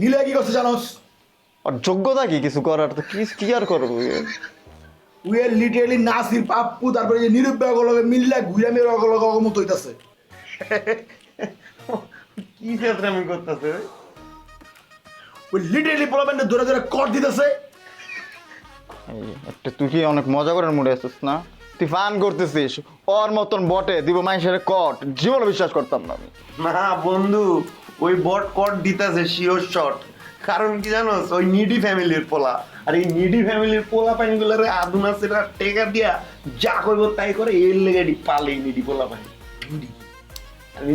নীলে কি করছে জানোস? আর যোগ্যতা কি কিছু করার? তো কি কি আর করবো? We are literally Nasir Pappu তারপরে যে নিরুপায় লগে মিল্লা ঘুরে মেরে অগমত হইতাছে। কি ক্ষেত্রে আমি করতেছে? ওই লিটারালি পোলাপান্ডে ধরে ধরে কর দিতেছে। একটা তুই কি অনেক মজা করার মুডে আছিস না? তুই ফান করতেছিস, ওর মতন বটে দিব মানুষের কট, জীবনে বিশ্বাস করতাম না আমি। না বন্ধু, ওই বট কট দিতেছে শিওর শট। কারণ কি জানোস, ওই নিডি ফ্যামিলির পোলা। আর এই নিডি ফ্যামিলির পোলা পাইনগুলোরে আদুনা সেরা টেকা দিয়া যা করবো তাই করে এর লেগে পালে নিডি পোলা পাইন।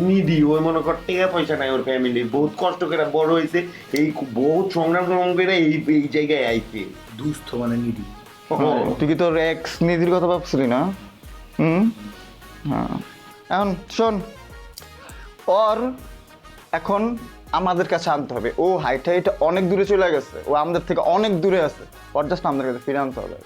নিডি ওই মনে কর টেকা পয়সা নাই ওর ফ্যামিলি, বহুত কষ্ট করে বড় হয়েছে, এই বহুত সংগ্রাম করে এই জায়গায় আইছে। দুস্থ মানে নিডি। তুই কি তোর এক্স নিধির কথা ভাবছিলি না? হ্যাঁ, এখন শোন, ওর এখন আমাদের কাছে আনতে হবে। ও হাইট হাইট অনেক দূরে চলে গেছে, ও আমাদের থেকে অনেক দূরে আছে, ওর জাস্ট আমাদের কাছে ফিরে আনতে হবে।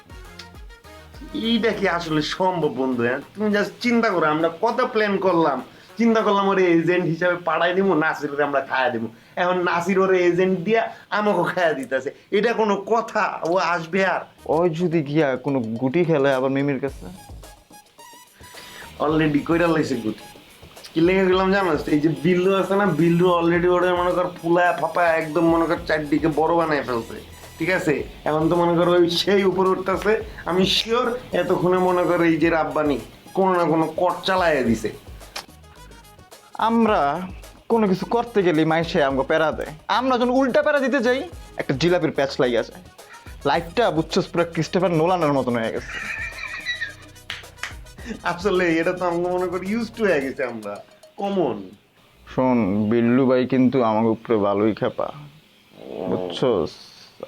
এইটা কি আসলে সম্ভব বন্ধু? হ্যাঁ, তুমি জাস্ট চিন্তা করো, আমরা কত প্ল্যান করলাম, চিন্তা করলাম ওরে এজেন্ট হিসাবে পাঠাই দিব, নাসির আমরা খাইয়া দিব। এখন নাসির ওরে এজেন্ট দিয়া আমাকে খাইয়া দিতেছে, এটা কোনো কথা? ও আসবে আর ওই যদি গিয়া কোনো গুটি খেলে আবার মিমির কাছে? অলরেডি কইরা লাইছে গুটি। কি লেগে গেলাম জানোস, এই যে বিল্লু আছে না, বিল্লু অলরেডি ওরে মনে কর ফুলায় ফাপায় একদম মনে কর চারদিকে বড় বানায় ফেলছে। ঠিক আছে, এখন তো মনে করো ওই সেই উপরে উঠতেছে। আমি শিওর এতক্ষণে মনে করো এই যে রাব্বানি কোনো না কোনো কট চালাইয়া দিছে। আমরা কোনো কিছু করতে গেলে মাইসে আমাকে প্যারা দেয়, আমরা যখন উল্টা প্যারা দিতে যাই একটা জিলাপির প্যাচ লাগিয়ে যায়। লাইফটা বুঝছস পুরো ক্রিস্টোফার নোলানের মতন হয়ে গেছে। আসলে এটা তো আমরা মনে করি ইউজ টু হয়ে গেছে, আমরা কমন। শোন, বিল্লু ভাই কিন্তু আমাকে উপরে ভালোই খেপা, বুঝছস?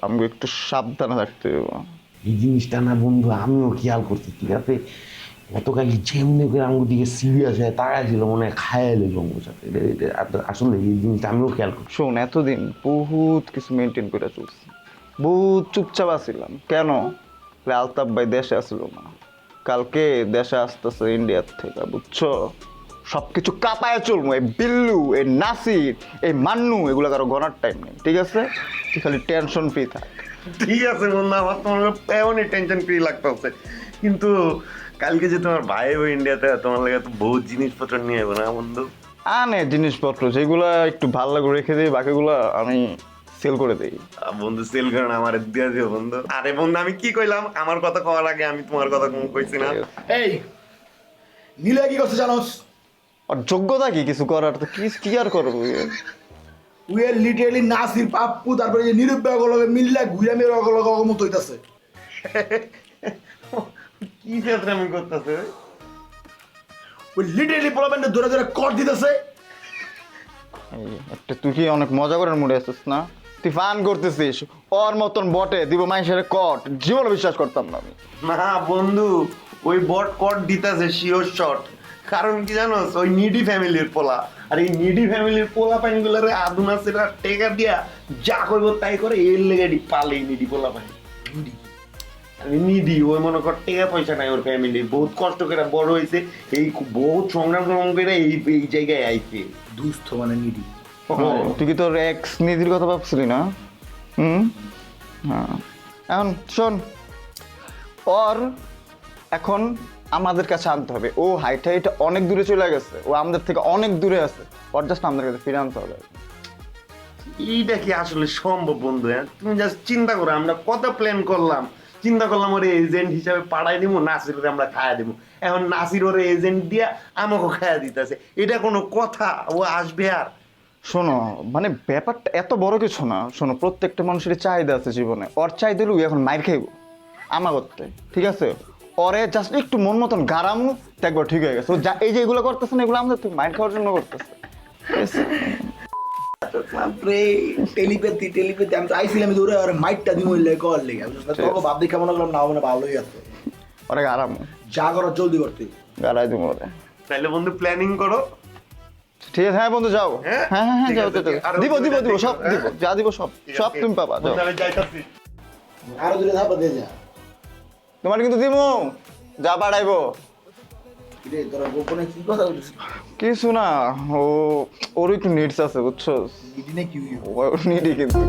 আমাকে একটু সাবধানে থাকতে হবে। এই জিনিসটা না বন্ধু আমিও খেয়াল করছি। ঠিক আছে, গতকালই যেমনি করে আমার দিকে সিরিয়াস হয়ে তাকাইছিল, মনে হয় খায় এলো আমার সাথে। আসলে এই জিনিসটা আমিও খেয়াল করছি। শোন, এতদিন বহুত কিছু মেনটেন করে চলছি, বহুত চুপচাপ আছিলাম। কেন? আলতাফ ভাই দেশে আসছিল না, কালকে দেশে আসতেছে ইন্ডিয়ার থেকে, বুঝছো? সবকিছু কাঁপায় চলবো। এই বিল্লু, এই নাসির, এই মান্নু, এগুলো কারো গনার টাইম নেই। ঠিক আছে, তুই খালি টেনশন ফ্রি থাক। ঠিক আছে বন্ধু, আমার তোমার এমনই টেনশন ফ্রি লাগতেছে। কিন্তু কালকে যে তোমার ভাই ওই ইন্ডিয়াতে, তোমার লাগে তো বহুত জিনিসপত্র নিয়ে যাবো না বন্ধু? আনে জিনিসপত্র যেগুলা একটু ভালো লাগে রেখে দিই, বাকিগুলা আমি সেল করে দিই। বন্ধু সেল করেন আমার দিয়ে দিও বন্ধু। আরে বন্ধু আমি কি কইলাম, আমার কথা কওয়ার আগে আমি তোমার কথা কইছি না? এই নীলে কি করছে জানোস? আর যোগ্যতা কি কিছু করার? তো কি কি আর করবো? We are literally Nasir Pappu তারপরে যে নিরুপায় লগে মিল্লা ঘুরে মেরে অগমত হইতাছে। কি ক্ষেত্রে আমি করতেছে? ওই লিটারালি পোলাপান্ডে ধরে ধরে কর দিতেছে। একটা তুই কি অনেক মজা করার মুডে আছিস না? তুই ফান করতেছিস, ওর মতন বটে দিব মানুষের কট, জীবনে বিশ্বাস করতাম না আমি। না বন্ধু, ওই বট কট দিতেছে শিওর শট। কারণ কি জানোস, ওই নিডি ফ্যামিলির পোলা। আর এই নিডি ফ্যামিলির পোলা পাইনগুলোরে আদুনা সেরা টেকা দিয়া যা করবো তাই করে এর লেগে পালে নিডি পোলা পাইন। নিডি ওই মনে কর টেকা পয়সা নাই ওর ফ্যামিলি, বহুত কষ্ট করে বড় হয়েছে, এই বহুত সংগ্রাম করে এই জায়গায় আইছে। দুস্থ মানে নিডি। তুই কি তোর এক্স নিধির কথা ভাবছিলি না? হ্যাঁ, এখন শোন, ওর এখন আমাদের কাছে আনতে হবে। ও হাইট হাইট অনেক দূরে চলে গেছে, ও আমাদের থেকে অনেক দূরে আছে, ওর জাস্ট আমাদের কাছে ফিরে আনতে হবে। এইটা কি আসলে সম্ভব বন্ধু? হ্যাঁ, তুমি জাস্ট চিন্তা করো, আমরা কত প্ল্যান করলাম, চিন্তা করলাম ওরে এজেন্ট হিসাবে পাঠাই দিব, নাসির আমরা খাইয়া দিব। এখন নাসির ওরে এজেন্ট দিয়া আমাকে খাইয়া দিতেছে, এটা কোনো কথা? ও আসবে আর শোনো, মানে ব্যাপারটা এত বড় কিছু না। শোনো, প্রত্যেকটা মানুষের চাহিদা আছে জীবনে, ওর চাহিদা হলো এখন মাইর খাইব আমা করতে। ঠিক আছে, ওরে জাস্ট একটু মন মতন গারামু, একবার ঠিক হয়ে গেছে। ও এই যে এগুলো করতেছে না, এগুলো আমাদের থেকে মাইর খাওয়ার জন্য করতেছে। টেলিপ্যাথি টেলিপ্যাথি আমি তো আইছিলাম দূরে আর মাইকটা দিব কল লেগে তোকে ভাব দেখে মনে করলাম না মানে ভালোই আছে। ওরে গারামু, যা করো জলদি করতে। গারাই দিব ওরে। তাইলে বন্ধু প্ল্যানিং করো। ঠিক আছে, হ্যাঁ বন্ধু যাও। হ্যাঁ? হ্যাঁ হ্যাঁ হ্যাঁ, ঠিক যাও আছে, যাও, আর দিব দিব দিব সব হ্যাঁ? দিব, যা দিব সব সব তুমি পাবা, যাও। বন্ধু, আমি যাইতাছি। আরো দূরে ধাপা দিয়ে যা। তোমার কিন্তু দিমু, যা বাড়াইবো। রে তোরা গোপনে কি কথা বলিস? কিছু না, ওর একটু নিডস আছে বুঝছো, দিনে কি হইব? ও নিডি কিন্তু